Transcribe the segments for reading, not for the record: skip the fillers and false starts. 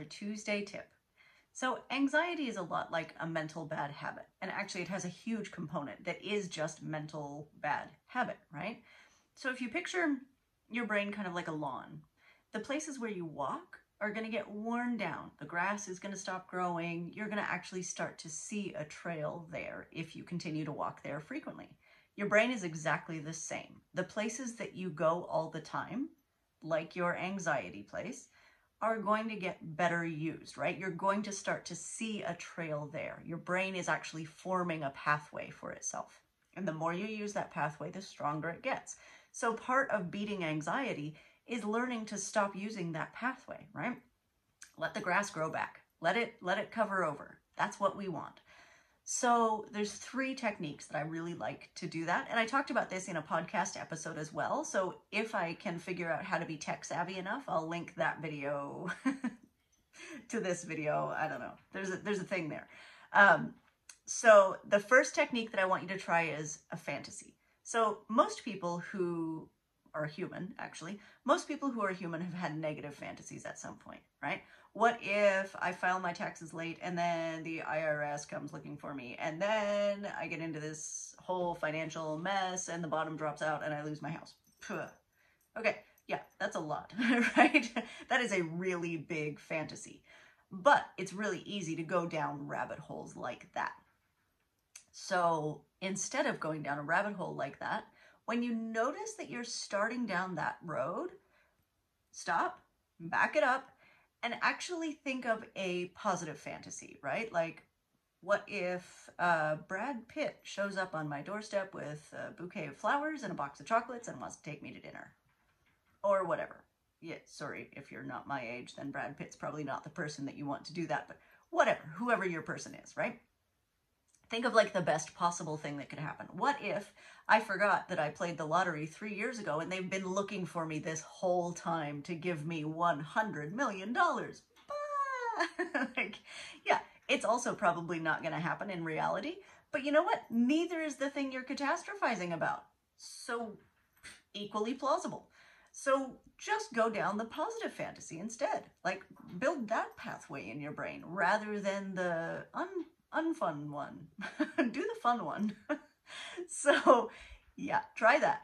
another Tuesday tip. So anxiety is a lot like a mental bad habit, and actually it has a huge component that is just mental bad habit, right? So if you picture your brain kind of like a lawn, the places where you walk are going to get worn down. The grass is going to stop growing. You're going to actually start to see a trail there if you continue to walk there frequently. Your brain is exactly the same. The places that you go all the time, like your anxiety place, are going to get better used, right? You're going to start to see a trail there. Your brain is actually forming a pathway for itself. And the more you use that pathway, the stronger it gets. So part of beating anxiety is learning to stop using that pathway, right? Let the grass grow back. Let it cover over. That's what we want. So there's 3 techniques that I really like to do that. And I talked about this in a podcast episode as well. So if I can figure out how to be tech savvy enough, I'll link that video to this video. I don't know. There's a thing there. So the first technique that I want you to try is a fantasy. So most people who are human, actually, most people who are human have had negative fantasies at some point, right? What if I file my taxes late and then the IRS comes looking for me and then I get into this whole financial mess and the bottom drops out and I lose my house? Puh. Okay, yeah, that's a lot, right? That is a really big fantasy, but it's really easy to go down rabbit holes like that. So instead of going down a rabbit hole like that, when you notice that you're starting down that road, stop, back it up, and actually think of a positive fantasy, right? Like, what if Brad Pitt shows up on my doorstep with a bouquet of flowers and a box of chocolates and wants to take me to dinner? Or whatever. Yeah, sorry, if you're not my age, then Brad Pitt's probably not the person that you want to do that, but whatever, whoever your person is, right? Think of like the best possible thing that could happen. What if I forgot that I played the lottery 3 years ago and they've been looking for me this whole time to give me $100 million? Like, yeah, it's also probably not going to happen in reality. But you know what? Neither is the thing you're catastrophizing about. So equally plausible. So just go down the positive fantasy instead. Like, build that pathway in your brain rather than the unfun one. Do the fun one. So yeah, try that.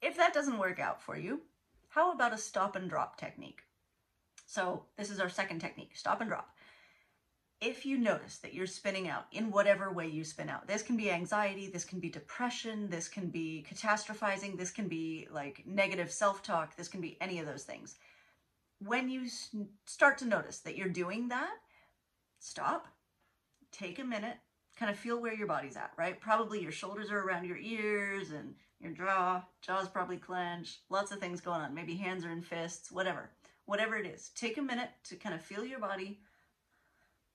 If that doesn't work out for you, how about a stop and drop technique? So this is our second technique, stop and drop. If you notice that you're spinning out in whatever way you spin out, this can be anxiety, this can be depression, this can be catastrophizing, this can be like negative self-talk, this can be any of those things. When you start to notice that you're doing that, stop, take a minute, kind of feel where your body's at, right? Probably your shoulders are around your ears and your jaw's probably clenched, lots of things going on. Maybe hands are in fists, whatever it is. Take a minute to kind of feel your body,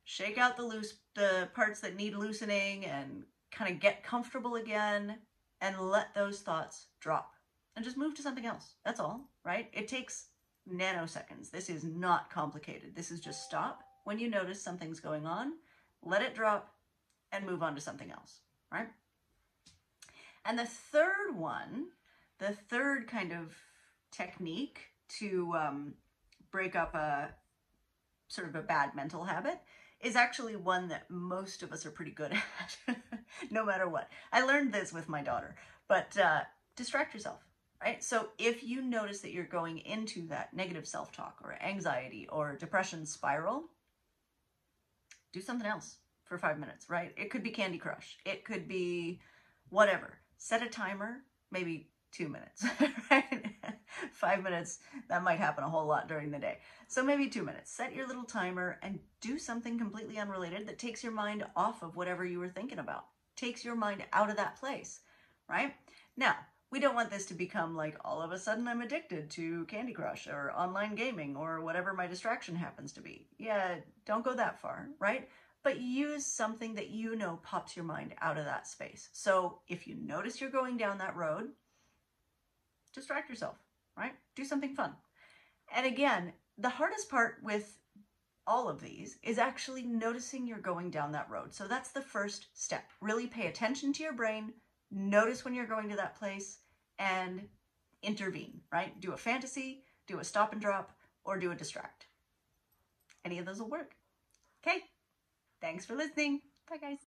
shake out the parts that need loosening and kind of get comfortable again and let those thoughts drop and just move to something else. That's all, right? It takes nanoseconds. This is not complicated. This is just stop. When you notice something's going on, let it drop and move on to something else, right? And the third one, the third kind of technique to break up a sort of a bad mental habit is actually one that most of us are pretty good at, no matter what. I learned this with my daughter, but distract yourself, right? So if you notice that you're going into that negative self-talk or anxiety or depression spiral, do something else for 5 minutes, right? It could be Candy Crush. It could be whatever. Set a timer, maybe 2 minutes, right? 5 minutes, that might happen a whole lot during the day. So maybe 2 minutes. Set your little timer and do something completely unrelated that takes your mind off of whatever you were thinking about. Takes your mind out of that place, right? Now, we don't want this to become like all of a sudden I'm addicted to Candy Crush or online gaming or whatever my distraction happens to be. Yeah, don't go that far, right? But use something that you know pops your mind out of that space. So if you notice you're going down that road, distract yourself, right? Do something fun. And again, the hardest part with all of these is actually noticing you're going down that road. So that's the first step. Really pay attention to your brain, notice when you're going to that place, and intervene, right? Do a fantasy, do a stop and drop, or do a distract. Any of those will work. Okay, thanks for listening. Bye, guys.